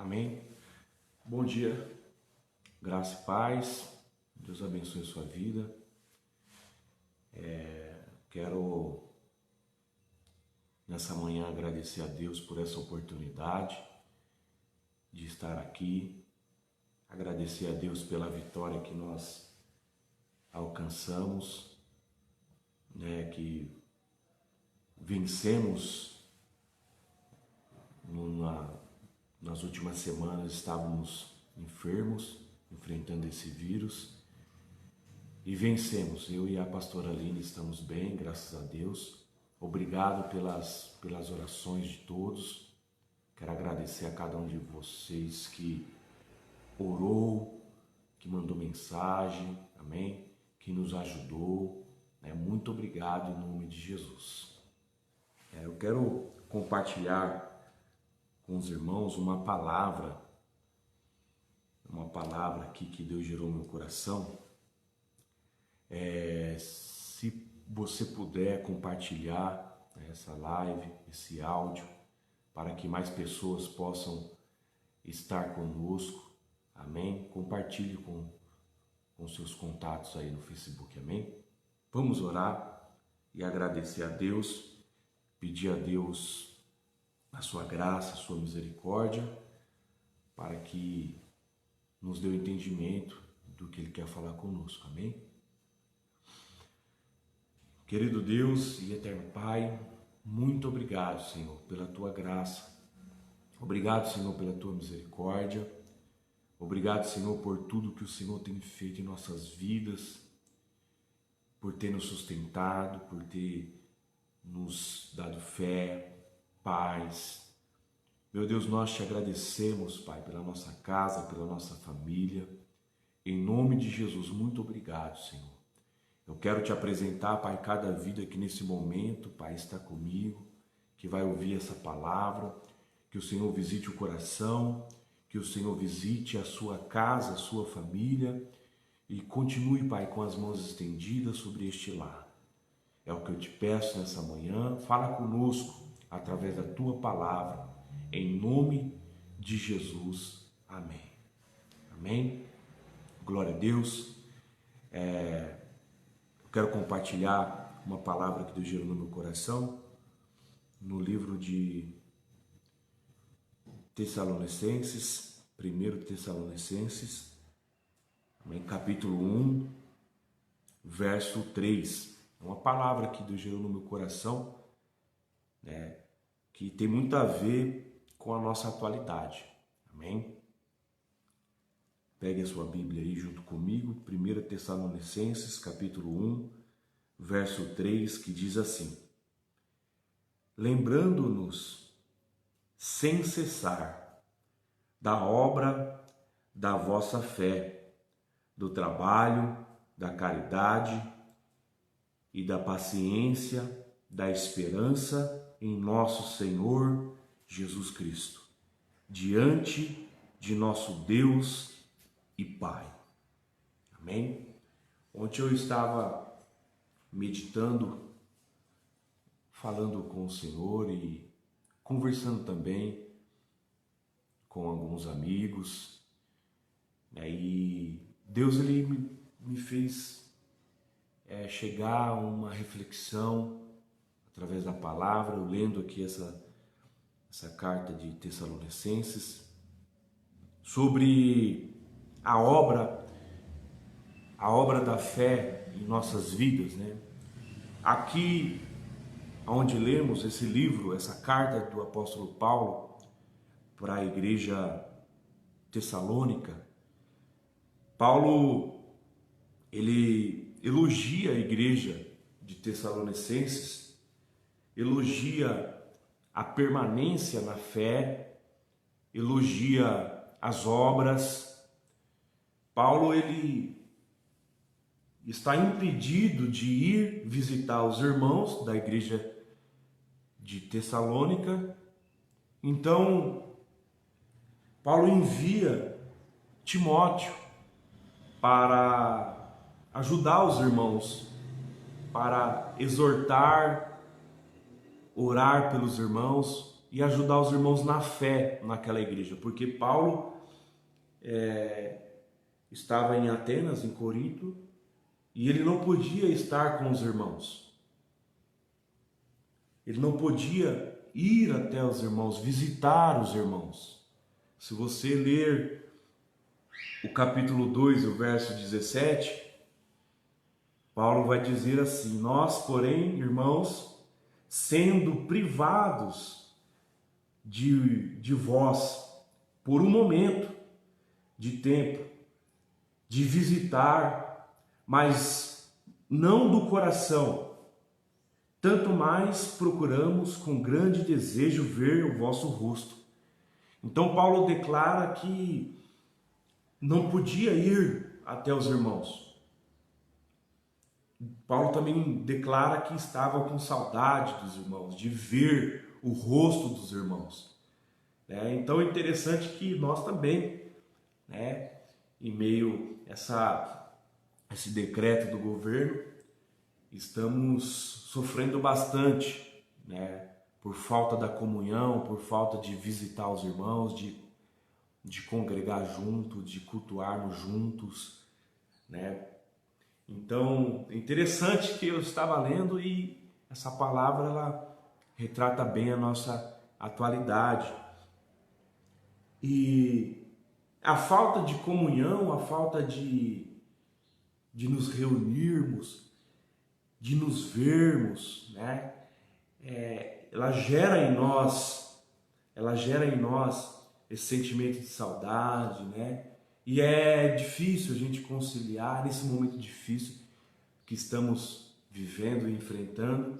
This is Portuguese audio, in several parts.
Amém? Bom dia, graça e paz, Deus abençoe a sua vida. Quero nessa manhã agradecer a Deus por essa oportunidade de estar aqui, agradecer a Deus pela vitória que nós alcançamos, que vencemos nas últimas semanas. Estávamos enfermos, enfrentando esse vírus, e vencemos. Eu e a pastora Aline estamos bem, graças a Deus. Obrigado pelas orações de todos. Quero agradecer a cada um de vocês que orou, que mandou mensagem, amém? Que nos ajudou. Muito obrigado em nome de Jesus. Eu quero compartilhar com os irmãos uma palavra aqui que Deus gerou no meu coração. Se você puder compartilhar essa live, esse áudio, para que mais pessoas possam estar conosco, amém? Compartilhe com seus contatos aí no Facebook, amém? Vamos orar e agradecer a Deus, pedir a Deus a sua graça, a sua misericórdia, para que nos dê o entendimento do que Ele quer falar conosco, amém? Querido Deus e eterno Pai, muito obrigado, Senhor, pela Tua graça. Obrigado, Senhor, pela Tua misericórdia. Obrigado, Senhor, por tudo que o Senhor tem feito em nossas vidas, por ter nos sustentado, por ter nos dado fé, paz. Meu Deus, nós te agradecemos, Pai, pela nossa casa, pela nossa família. Em nome de Jesus, muito obrigado, Senhor. Eu quero te apresentar, Pai, cada vida que nesse momento, Pai, está comigo, que vai ouvir essa palavra, que o Senhor visite o coração, que o Senhor visite a sua casa, a sua família, e continue, Pai, com as mãos estendidas sobre este lar. É o que eu te peço nessa manhã. Fala conosco através da tua palavra, em nome de Jesus. Amém. Amém. Glória a Deus. Eu quero compartilhar uma palavra que Deus gerou no meu coração, no livro de Tessalonicenses, 1 Tessalonicenses, capítulo 1, verso 3. É uma palavra que Deus gerou no meu coração, que tem muito a ver com a nossa atualidade. Amém? Pegue a sua Bíblia aí junto comigo, 1 Tessalonicenses, capítulo 1, verso 3, que diz assim: lembrando-nos sem cessar da obra da vossa fé, do trabalho, da caridade e da paciência, da esperança em nosso Senhor Jesus Cristo, diante de nosso Deus e Pai. Amém? Ontem eu estava meditando, falando com o Senhor e conversando também com alguns amigos, e Deus ele me fez chegar a uma reflexão através da palavra. Eu lendo aqui essa carta de Tessalonicenses sobre a obra da fé em nossas vidas, Aqui, onde lemos esse livro, essa carta do apóstolo Paulo para a igreja tessalônica, Paulo ele elogia a igreja de Tessalonicenses, elogia a permanência na fé, elogia as obras. Paulo ele está impedido de ir visitar os irmãos da igreja de Tessalônica. Então, Paulo envia Timóteo para ajudar os irmãos, para exortar, orar pelos irmãos, e ajudar os irmãos na fé naquela igreja, porque Paulo estava em Atenas, em Corinto, e ele não podia estar com os irmãos. Ele não podia ir até os irmãos, visitar os irmãos. Se você ler o capítulo 2, o verso 17, Paulo vai dizer assim: nós, porém, irmãos, sendo privados de vós por um momento de tempo, de visitar, mas não do coração, tanto mais procuramos com grande desejo ver o vosso rosto. Então Paulo declara que não podia ir até os irmãos. Paulo também declara que estava com saudade dos irmãos, de ver o rosto dos irmãos. Então é interessante que nós também, em meio a esse decreto do governo, estamos sofrendo bastante, por falta da comunhão, por falta de visitar os irmãos, de congregar junto, de cultuarmos juntos, Então, é interessante que eu estava lendo e essa palavra ela retrata bem a nossa atualidade. E a falta de comunhão, a falta de nos reunirmos, de nos vermos, ela gera em nós esse sentimento de saudade, E é difícil a gente conciliar nesse momento difícil que estamos vivendo e enfrentando.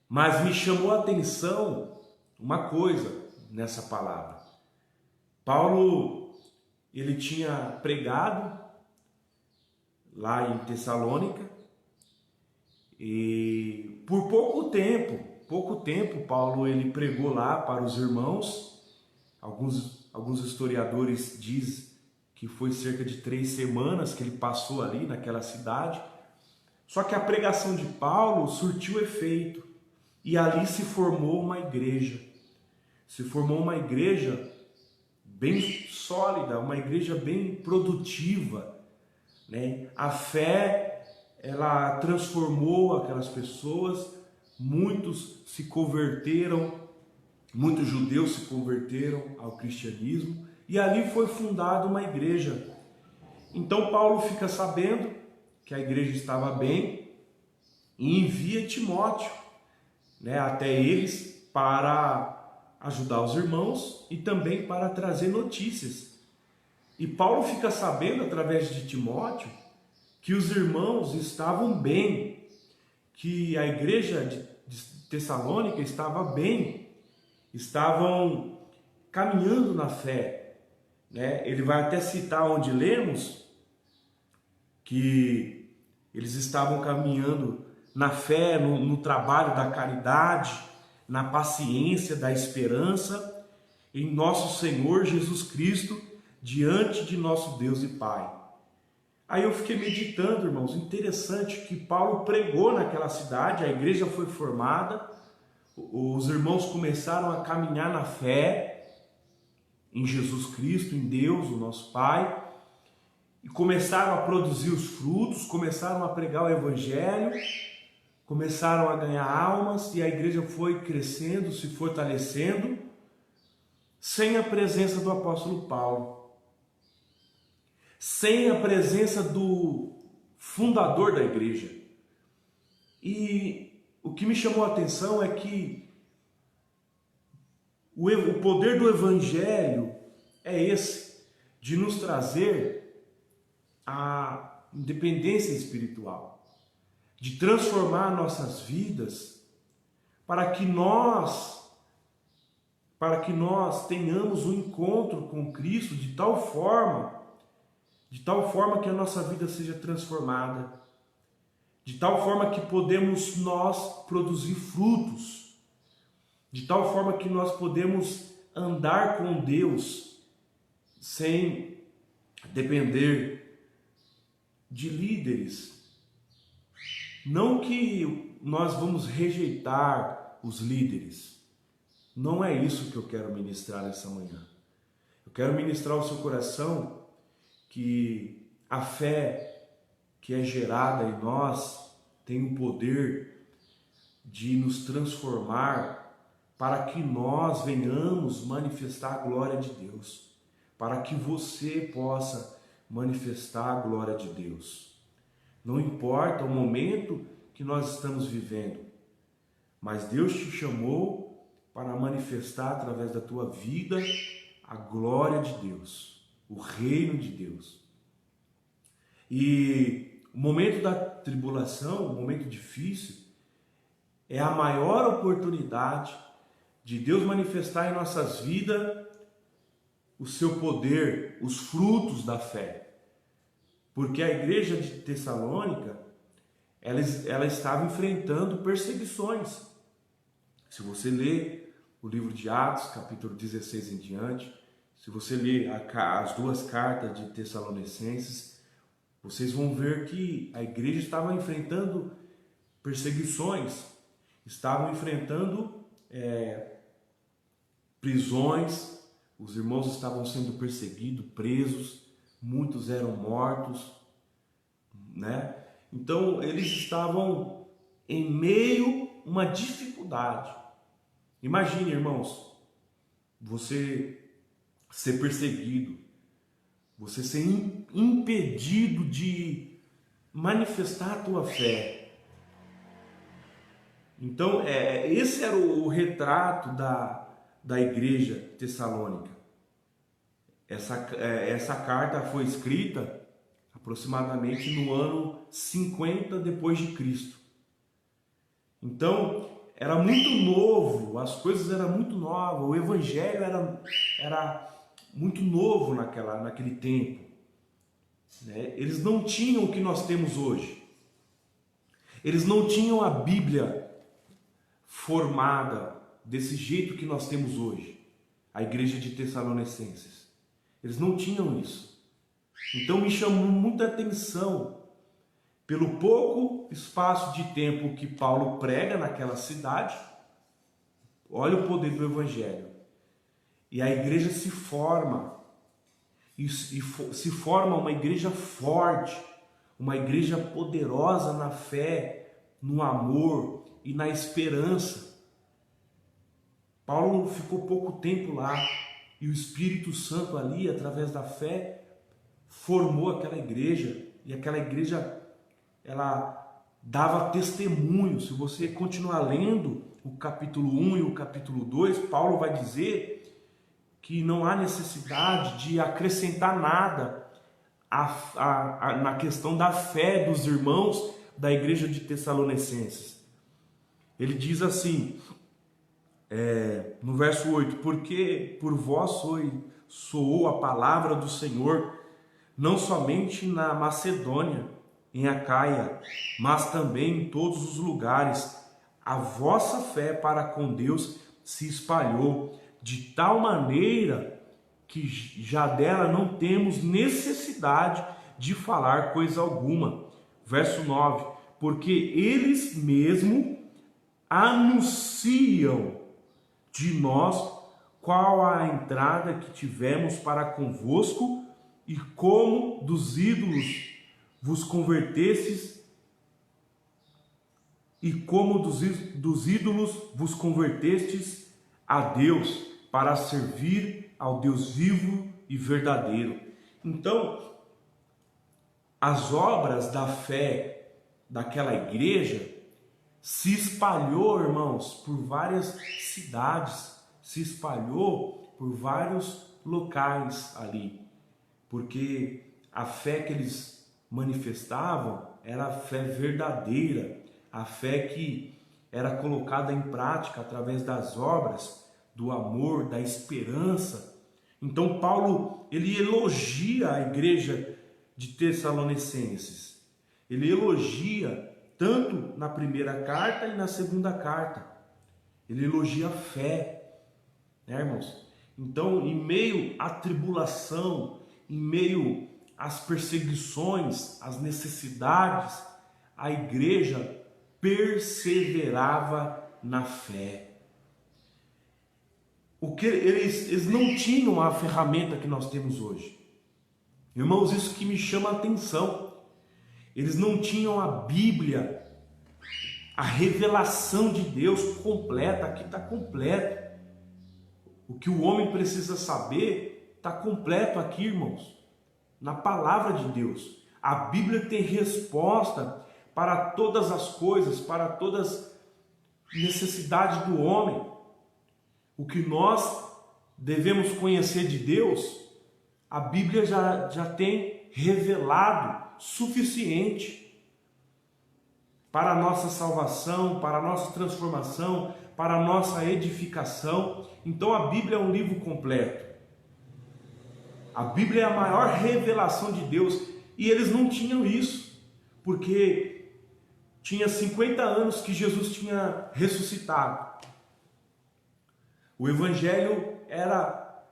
Mas me chamou a atenção uma coisa nessa palavra. Paulo, ele tinha pregado lá em Tessalônica e por pouco tempo Paulo ele pregou lá para os irmãos. Alguns historiadores dizem que foi cerca de 3 semanas que ele passou ali naquela cidade. Só que a pregação de Paulo surtiu efeito e ali se formou uma igreja. Se formou uma igreja bem sólida, uma igreja bem produtiva, A fé, ela transformou aquelas pessoas, muitos se converteram, muitos judeus se converteram ao cristianismo, e ali foi fundada uma igreja. Então Paulo fica sabendo que a igreja estava bem e envia Timóteo, até eles para ajudar os irmãos e também para trazer notícias. E Paulo fica sabendo através de Timóteo que os irmãos estavam bem, que a igreja de Tessalônica estava bem, estavam caminhando na fé. Ele vai até citar onde lemos que eles estavam caminhando na fé, no trabalho da caridade, na paciência da esperança em nosso Senhor Jesus Cristo, diante de nosso Deus e Pai. Aí eu fiquei meditando, irmãos, interessante que Paulo pregou naquela cidade, a igreja foi formada, os irmãos começaram a caminhar na fé, em Jesus Cristo, em Deus, o nosso Pai, e começaram a produzir os frutos, começaram a pregar o Evangelho, começaram a ganhar almas, e a igreja foi crescendo, se fortalecendo, sem a presença do apóstolo Paulo, sem a presença do fundador da igreja. E o que me chamou a atenção é que o poder do Evangelho é esse, de nos trazer a independência espiritual, de transformar nossas vidas para que nós tenhamos um encontro com Cristo de tal forma que a nossa vida seja transformada, de tal forma que podemos nós produzir frutos, de tal forma que nós podemos andar com Deus sem depender de líderes. Não que nós vamos rejeitar os líderes, Não é isso que eu quero ministrar nessa manhã. Eu quero ministrar ao seu coração que a fé que é gerada em nós tem o poder de nos transformar para que nós venhamos manifestar a glória de Deus, para que você possa manifestar a glória de Deus. Não importa o momento que nós estamos vivendo, mas Deus te chamou para manifestar através da tua vida a glória de Deus, o reino de Deus. E o momento da tribulação, o momento difícil, é a maior oportunidade de Deus manifestar em nossas vidas o seu poder, os frutos da fé. Porque a igreja de Tessalônica, ela estava enfrentando perseguições. Se você ler o livro de Atos, capítulo 16 em diante, se você ler as duas cartas de Tessalonicenses, vocês vão ver que a igreja estava enfrentando perseguições, estavam enfrentando prisões, os irmãos estavam sendo perseguidos, presos, muitos eram mortos, né? Então eles estavam em meio a uma dificuldade. Imagine, irmãos, você ser perseguido, você ser impedido de manifestar a tua fé. Então, esse era o retrato da igreja tessalônica. Essa carta foi escrita aproximadamente no ano 50 depois de Cristo. Então, era muito novo, as coisas eram muito novas, o evangelho era muito novo naquele tempo, né? Eles não tinham o que nós temos hoje. Eles não tinham a Bíblia formada desse jeito que nós temos hoje, a igreja de Tessalonicenses. Eles não tinham isso. Então me chamou muita atenção pelo pouco espaço de tempo que Paulo prega naquela cidade. Olha o poder do evangelho. E a igreja se forma, e se forma uma igreja forte, uma igreja poderosa na fé, no amor e na esperança. Paulo ficou pouco tempo lá, e o Espírito Santo ali, através da fé, formou aquela igreja, e aquela igreja, ela dava testemunho. Se você continuar lendo o capítulo 1 e o capítulo 2, Paulo vai dizer que não há necessidade de acrescentar nada na questão da fé dos irmãos da igreja de Tessalonicenses. Ele diz assim, no verso 8, porque por vós soou a palavra do Senhor, não somente na Macedônia, em Acaia, mas também em todos os lugares. A vossa fé para com Deus se espalhou, de tal maneira que já dela não temos necessidade de falar coisa alguma. Verso 9, porque eles mesmos anunciam de nós qual a entrada que tivemos para convosco e como dos ídolos vos convertestes a Deus, para servir ao Deus vivo e verdadeiro. Então, as obras da fé daquela igreja se espalhou, irmãos, por várias cidades, se espalhou por vários locais ali, porque a fé que eles manifestavam era a fé verdadeira, a fé que era colocada em prática através das obras, do amor, da esperança. Então Paulo, ele elogia a igreja de Tessalonicenses. Ele elogia tanto na primeira carta e na segunda carta. Ele elogia a fé, né, irmãos? Então, em meio à tribulação, em meio às perseguições, às necessidades, a igreja perseverava na fé. Eles não tinham a ferramenta que nós temos hoje. Irmãos, isso que me chama a atenção. Eles não tinham a Bíblia, a revelação de Deus completa. Aqui está completo. O que o homem precisa saber está completo aqui, irmãos, na palavra de Deus. A Bíblia tem resposta para todas as coisas, para todas as necessidades do homem. O que nós devemos conhecer de Deus, a Bíblia já tem revelado suficiente para a nossa salvação, para a nossa transformação, para a nossa edificação. Então a Bíblia é um livro completo. A Bíblia é a maior revelação de Deus. E eles não tinham isso, porque tinha 50 anos que Jesus tinha ressuscitado. O Evangelho era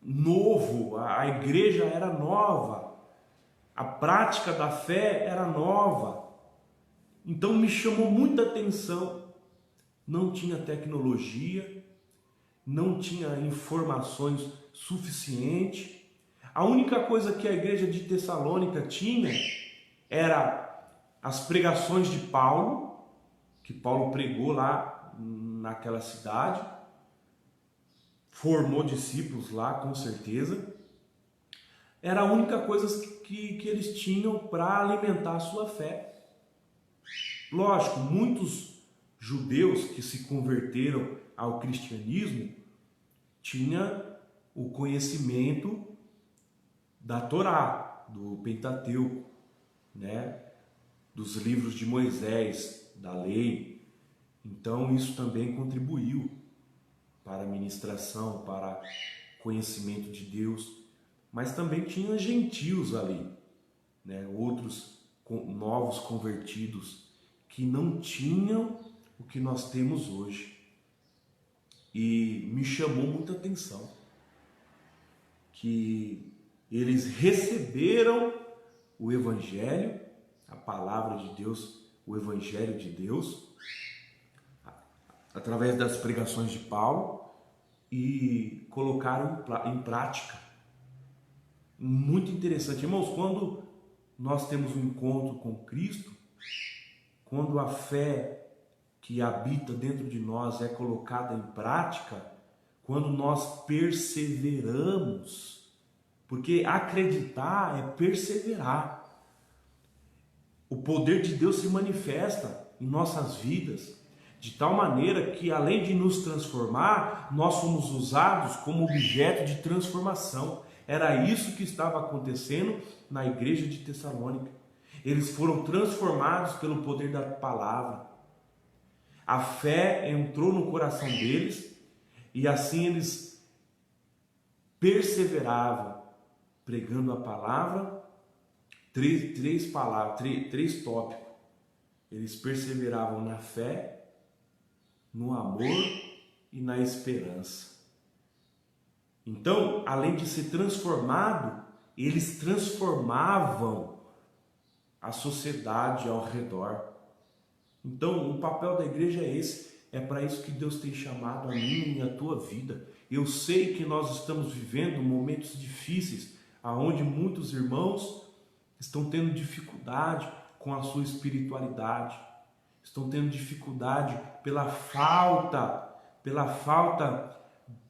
novo, a igreja era nova, a prática da fé era nova. Então me chamou muita atenção. Não tinha tecnologia, não tinha informações suficientes. A única coisa que a igreja de Tessalônica tinha era as pregações de Paulo, que Paulo pregou lá naquela cidade, formou discípulos lá, com certeza. Era a única coisa que eles tinham para alimentar a sua fé. Lógico, muitos judeus que se converteram ao cristianismo tinham o conhecimento da Torá, do Pentateuco, né? Dos livros de Moisés, da lei. Então isso também contribuiu para a ministração, para conhecimento de Deus. Mas também tinha gentios ali, né? Outros novos convertidos que não tinham o que nós temos hoje. E me chamou muita atenção que eles receberam o Evangelho, a palavra de Deus, o Evangelho de Deus, através das pregações de Paulo, e colocaram em prática. Muito interessante. Irmãos, quando nós temos um encontro com Cristo, quando a fé que habita dentro de nós é colocada em prática, quando nós perseveramos, porque acreditar é perseverar. O poder de Deus se manifesta em nossas vidas, de tal maneira que, além de nos transformar, nós somos usados como objeto de transformação. Era isso que estava acontecendo na igreja de Tessalônica. Eles foram transformados pelo poder da palavra. A fé entrou no coração deles e assim eles perseveravam pregando a palavra. Três tópicos. Eles perseveravam na fé, no amor e na esperança. Então, além de ser transformado, eles transformavam a sociedade ao redor. Então, o papel da igreja é esse. É para isso que Deus tem chamado a mim e a tua vida. Eu sei que nós estamos vivendo momentos difíceis, onde muitos irmãos estão tendo dificuldade com a sua espiritualidade, estão tendo dificuldade pela falta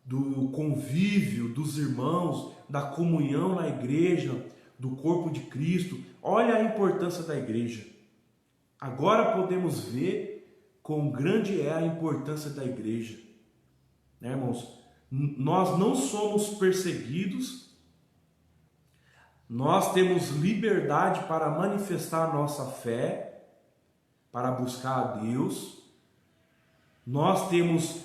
do convívio dos irmãos, da comunhão na igreja, do corpo de Cristo. Olha a importância da igreja. Agora podemos ver quão grande é a importância da igreja, né, irmãos? Nós não somos perseguidos. Nós temos liberdade para manifestar a nossa fé, para buscar a Deus. Nós temos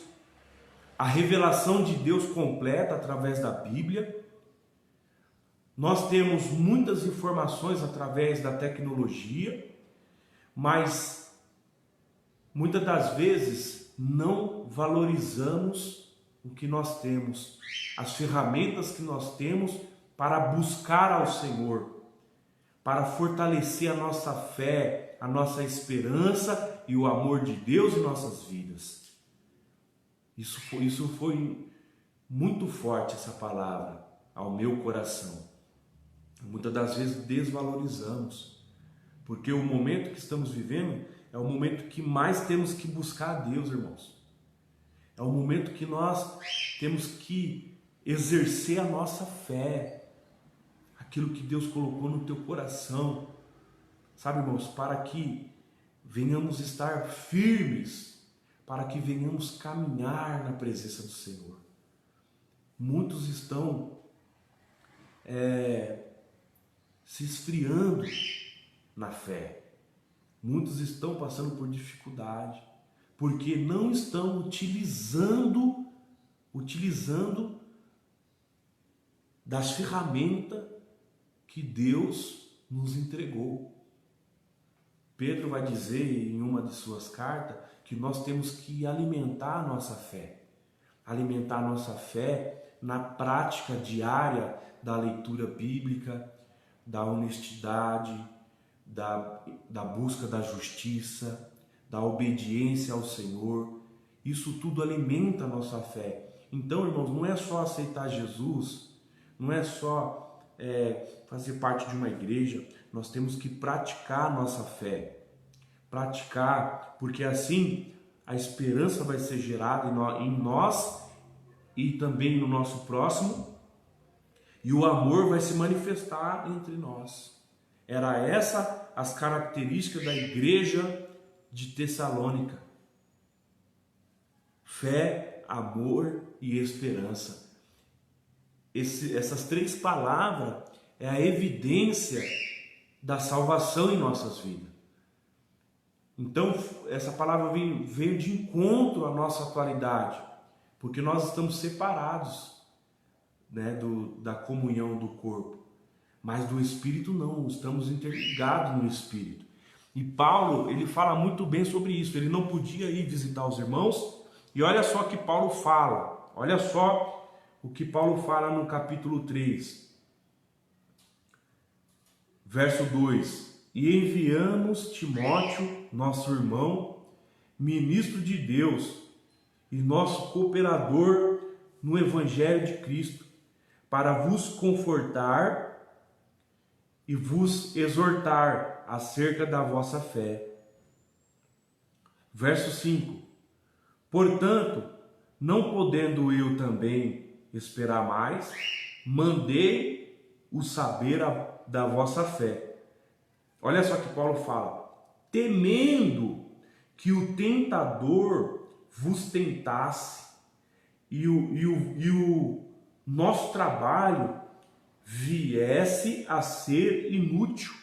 a revelação de Deus completa através da Bíblia. Nós temos muitas informações através da tecnologia, mas muitas das vezes não valorizamos o que nós temos, as ferramentas que nós temos para buscar ao Senhor, para fortalecer a nossa fé, a nossa esperança e o amor de Deus em nossas vidas. Isso foi muito forte essa palavra ao meu coração. Muitas das vezes desvalorizamos, porque o momento que estamos vivendo é o momento que mais temos que buscar a Deus, irmãos. É o momento que nós temos que exercer a nossa fé, aquilo que Deus colocou no teu coração, sabe, irmãos, para que venhamos estar firmes, para que venhamos caminhar na presença do Senhor. Muitos estão se esfriando na fé, muitos estão passando por dificuldade, porque não estão utilizando das ferramentas que Deus nos entregou. Pedro vai dizer em uma de suas cartas que nós temos que alimentar a nossa fé na prática diária da leitura bíblica, da honestidade, da busca da justiça, da obediência ao Senhor. Isso tudo alimenta a nossa fé. Então, irmãos, não é só aceitar Jesus, não é só fazer parte de uma igreja, nós temos que praticar a nossa fé. Praticar, porque assim a esperança vai ser gerada em nós e também no nosso próximo, e o amor vai se manifestar entre nós. Era essa as características da igreja de Tessalônica: fé, amor e esperança. Essas três palavras é a evidência da salvação em nossas vidas. Então, essa palavra veio de encontro à nossa atualidade, porque nós estamos separados, né, da comunhão do corpo, mas do Espírito não, estamos interligados no Espírito. E Paulo, ele fala muito bem sobre isso. Ele não podia ir visitar os irmãos, e olha só o que Paulo fala, olha só o que Paulo fala no capítulo 3, verso 2: e enviamos Timóteo, nosso irmão, ministro de Deus e nosso cooperador no Evangelho de Cristo, para vos confortar e vos exortar acerca da vossa fé. Verso 5: portanto, não podendo eu também esperar mais, mandei o saber da vossa fé. Olha só que Paulo fala: temendo que o tentador vos tentasse e o nosso trabalho viesse a ser inútil.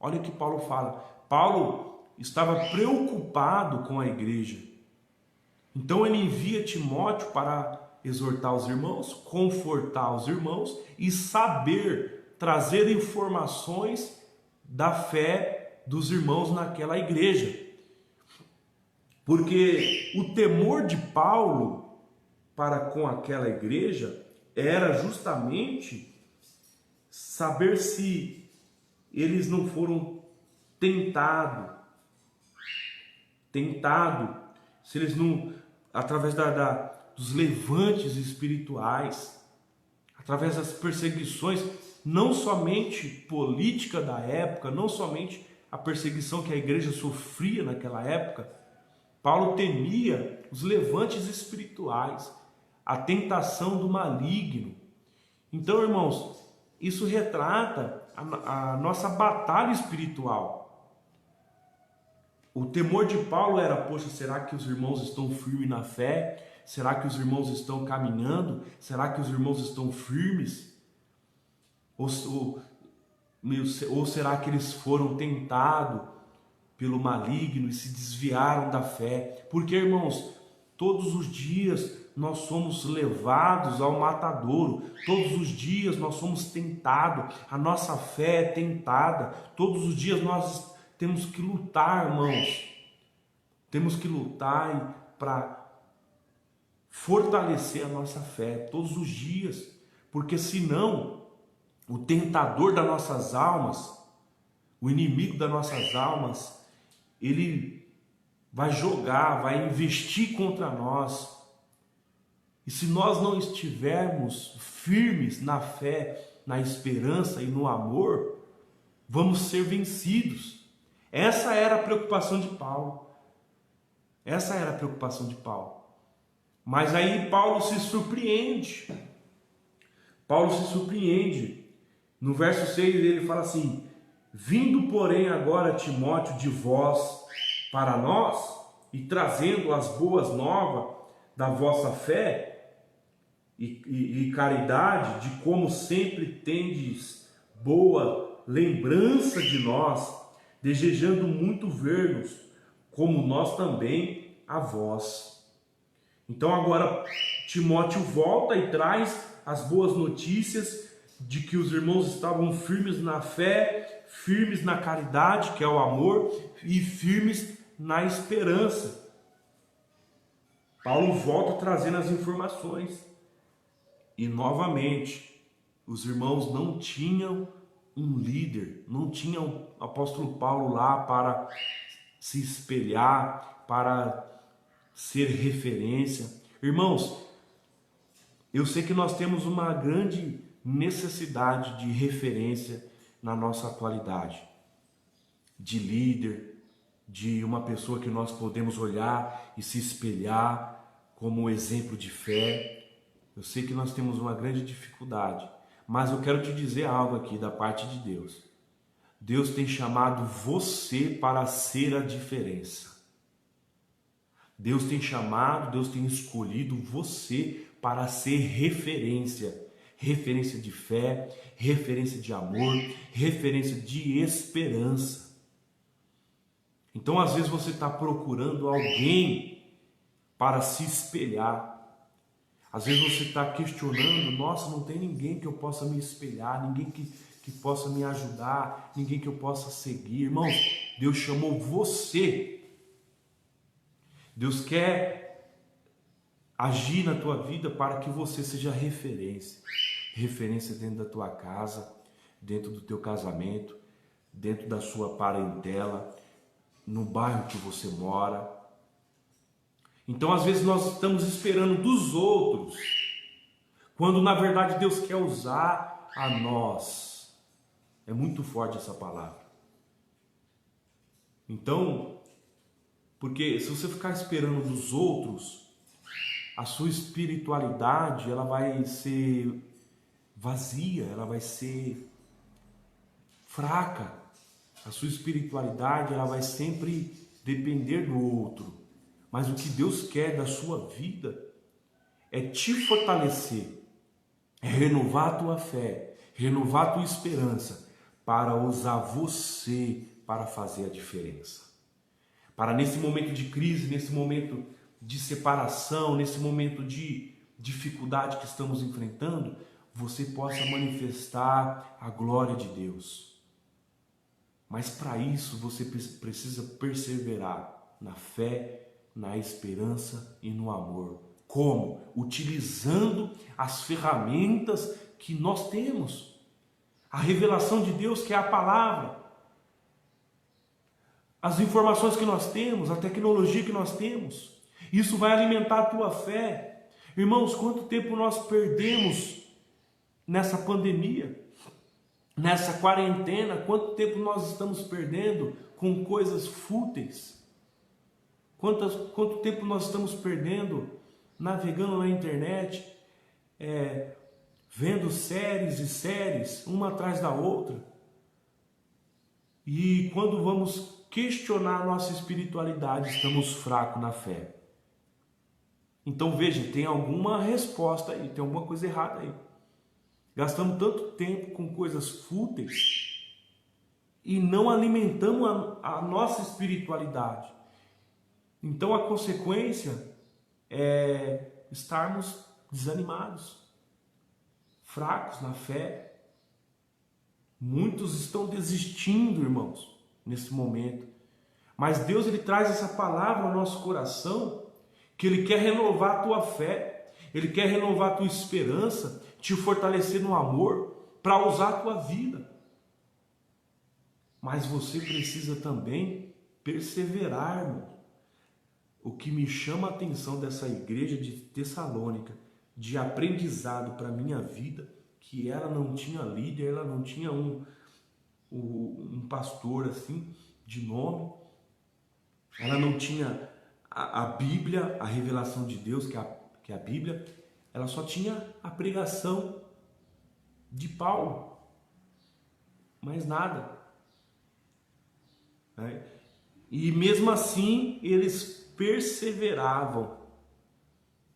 Olha o que Paulo fala. Paulo estava preocupado com a igreja. Então ele envia Timóteo para exortar os irmãos, confortar os irmãos e saber trazer informações da fé dos irmãos naquela igreja. Porque o temor de Paulo para com aquela igreja era justamente saber se eles não foram tentados, se eles não, através dos levantes espirituais, através das perseguições, não somente política da época, não somente a perseguição que a igreja sofria naquela época. Paulo temia os levantes espirituais, a tentação do maligno. Então, irmãos, isso retrata a nossa batalha espiritual. O temor de Paulo era: poxa, será que os irmãos estão firmes na fé? Será que os irmãos estão caminhando? Será que os irmãos estão firmes? Ou será que eles foram tentados pelo maligno e se desviaram da fé? Porque, irmãos, todos os dias nós somos levados ao matadouro, todos os dias nós somos tentados, a nossa fé é tentada, todos os dias nós temos que lutar, irmãos, temos que lutar para fortalecer a nossa fé todos os dias, porque senão o tentador das nossas almas, o inimigo das nossas almas, ele vai jogar, vai investir contra nós E se nós não estivermos firmes na fé, na esperança e no amor, vamos ser vencidos. Essa era a preocupação de Paulo. Essa era a preocupação de Paulo. Mas aí Paulo se surpreende. Paulo se surpreende. No verso 6 ele fala assim: vindo, porém, agora Timóteo de vós para nós, e trazendo as boas novas da vossa fé e caridade, de como sempre tendes boa lembrança de nós, desejando muito ver-nos, como nós também a vós. Então agora Timóteo volta e traz as boas notícias de que os irmãos estavam firmes na fé, firmes na caridade, que é o amor, e firmes na esperança. Paulo volta trazendo as informações. E novamente, os irmãos não tinham um líder, não tinham o apóstolo Paulo lá para se espelhar, para ser referência. Irmãos, eu sei que nós temos uma grande necessidade de referência na nossa atualidade, de líder, de uma pessoa que nós podemos olhar e se espelhar como exemplo de fé. Eu sei que nós temos uma grande dificuldade, mas eu quero te dizer algo aqui da parte de Deus. Deus tem chamado você para ser a diferença. Deus tem chamado, Deus tem escolhido você para ser referência. Referência de fé, referência de amor, referência de esperança. Então, às vezes você está procurando alguém para se espelhar. Às vezes você está questionando: nossa, não tem ninguém que eu possa me espelhar, ninguém que possa me ajudar, ninguém que eu possa seguir. Irmãos, Deus chamou você. Deus quer agir na tua vida para que você seja referência. Referência dentro da tua casa, dentro do teu casamento, dentro da sua parentela, no bairro que você mora. Então, às vezes nós estamos esperando dos outros, quando na verdade Deus quer usar a nós. É muito forte essa palavra. Então, porque se você ficar esperando dos outros, a sua espiritualidade ela vai ser vazia, ela vai ser fraca. A sua espiritualidade ela vai sempre depender do outro. Mas o que Deus quer da sua vida é te fortalecer, é renovar a tua fé, renovar a tua esperança, para usar você para fazer a diferença. Para nesse momento de crise, nesse momento de separação, nesse momento de dificuldade que estamos enfrentando, você possa manifestar a glória de Deus. Mas para isso você precisa perseverar na fé, na esperança e no amor. Como? Utilizando as ferramentas que nós temos. A revelação de Deus, que é a palavra. As informações que nós temos, a tecnologia que nós temos. Isso vai alimentar a tua fé. Irmãos, quanto tempo nós perdemos nessa pandemia? Nessa quarentena, quanto tempo nós estamos perdendo com coisas fúteis? Quanto tempo nós estamos perdendo navegando na internet, vendo séries e séries, uma atrás da outra. E quando vamos questionar a nossa espiritualidade, estamos fracos na fé. Então veja, tem alguma resposta aí, tem alguma coisa errada aí. Gastamos tanto tempo com coisas fúteis e não alimentamos a nossa espiritualidade. Então a consequência é estarmos desanimados, fracos na fé. Muitos estão desistindo, irmãos, nesse momento. Mas Deus ele traz essa palavra ao nosso coração, que Ele quer renovar a tua fé, Ele quer renovar a tua esperança, te fortalecer no amor, para usar a tua vida. Mas você precisa também perseverar, irmão. O que me chama a atenção dessa igreja de Tessalônica de aprendizado para a minha vida, que ela não tinha líder, ela não tinha um pastor assim, de nome, ela não tinha a Bíblia, a revelação de Deus, que é a Bíblia, ela só tinha a pregação de Paulo, mais nada. Né? E mesmo assim, eles perseveravam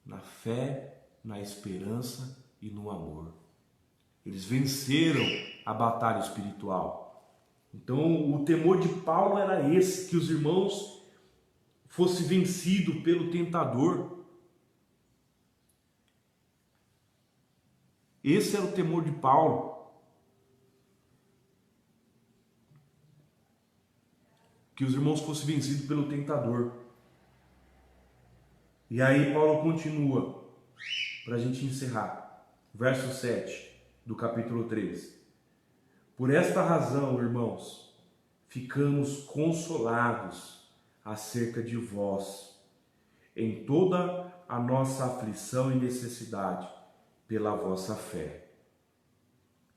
na fé, na esperança e no amor. Eles venceram a batalha espiritual. Então, o temor de Paulo era esse, que os irmãos fossem vencidos pelo tentador. Esse era o temor de Paulo. Que os irmãos fossem vencidos pelo tentador. E aí Paulo continua, para a gente encerrar. Verso 7 do capítulo 3. Por esta razão, irmãos, ficamos consolados acerca de vós, em toda a nossa aflição e necessidade, pela vossa fé.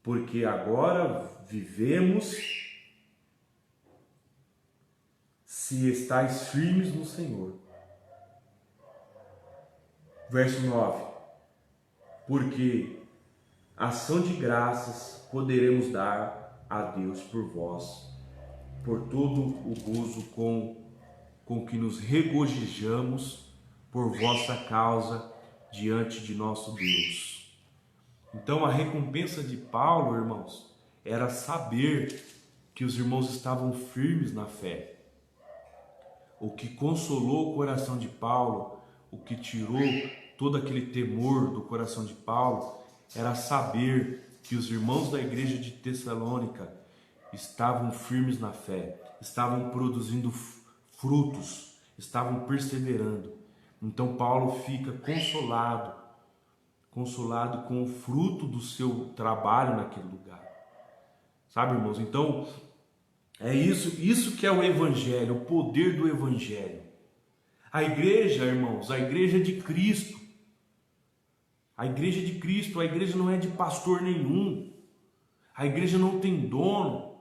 Porque agora vivemos, se estáis firmes no Senhor. Verso 9. Porque ação de graças poderemos dar a Deus por vós, por todo o gozo com que nos regozijamos por vossa causa diante de nosso Deus. Então a recompensa de Paulo, irmãos, era saber que os irmãos estavam firmes na fé. O que consolou o coração de Paulo, o que tirou todo aquele temor do coração de Paulo, era saber que os irmãos da igreja de Tessalônica estavam firmes na fé, estavam produzindo frutos, estavam perseverando. Então Paulo fica consolado com o fruto do seu trabalho naquele lugar. Sabe, irmãos? Então, é isso que é o Evangelho, o poder do Evangelho. A igreja, irmãos, a igreja de Cristo, a igreja não é de pastor nenhum, a igreja não tem dono,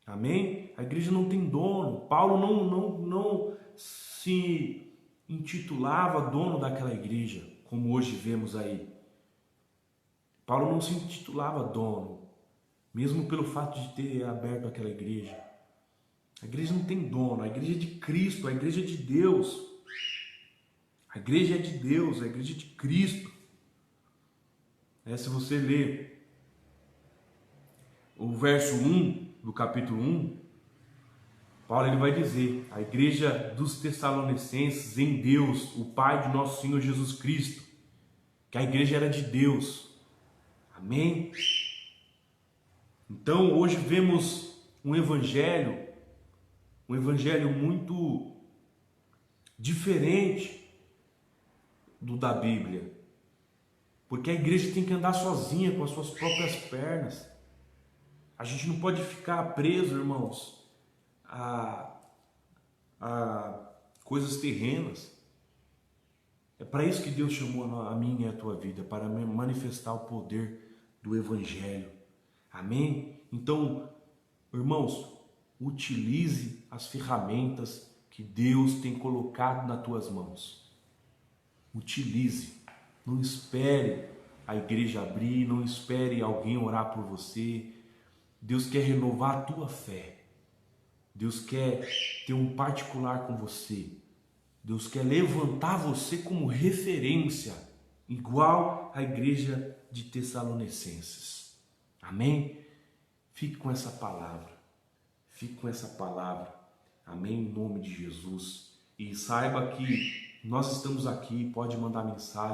amém? A igreja não tem dono. Paulo não se intitulava dono daquela igreja, como hoje vemos aí. Paulo não se intitulava dono, mesmo pelo fato de ter aberto aquela igreja. A igreja não tem dono, a igreja é de Cristo, a igreja é de Deus. A igreja é de Deus, a igreja é de Cristo. Se você ler o verso 1 do capítulo 1, Paulo ele vai dizer: a igreja dos Tessalonicenses em Deus, o Pai de nosso Senhor Jesus Cristo, que a igreja era de Deus. Amém? Então hoje vemos um evangelho muito diferente do da Bíblia, porque a igreja tem que andar sozinha com as suas próprias pernas. A gente não pode ficar preso, irmãos, a coisas terrenas. É para isso que Deus chamou a minha e a tua vida, para manifestar o poder do Evangelho. Amém? Então, irmãos, utilize as ferramentas que Deus tem colocado nas tuas mãos. Utilize. Não espere a igreja abrir, não espere alguém orar por você. Deus quer renovar a tua fé. Deus quer ter um particular com você. Deus quer levantar você como referência, igual à igreja de Tessalonicenses. Amém? Fique com essa palavra. Fique com essa palavra. Amém? Em nome de Jesus. E saiba que nós estamos aqui, pode mandar mensagem.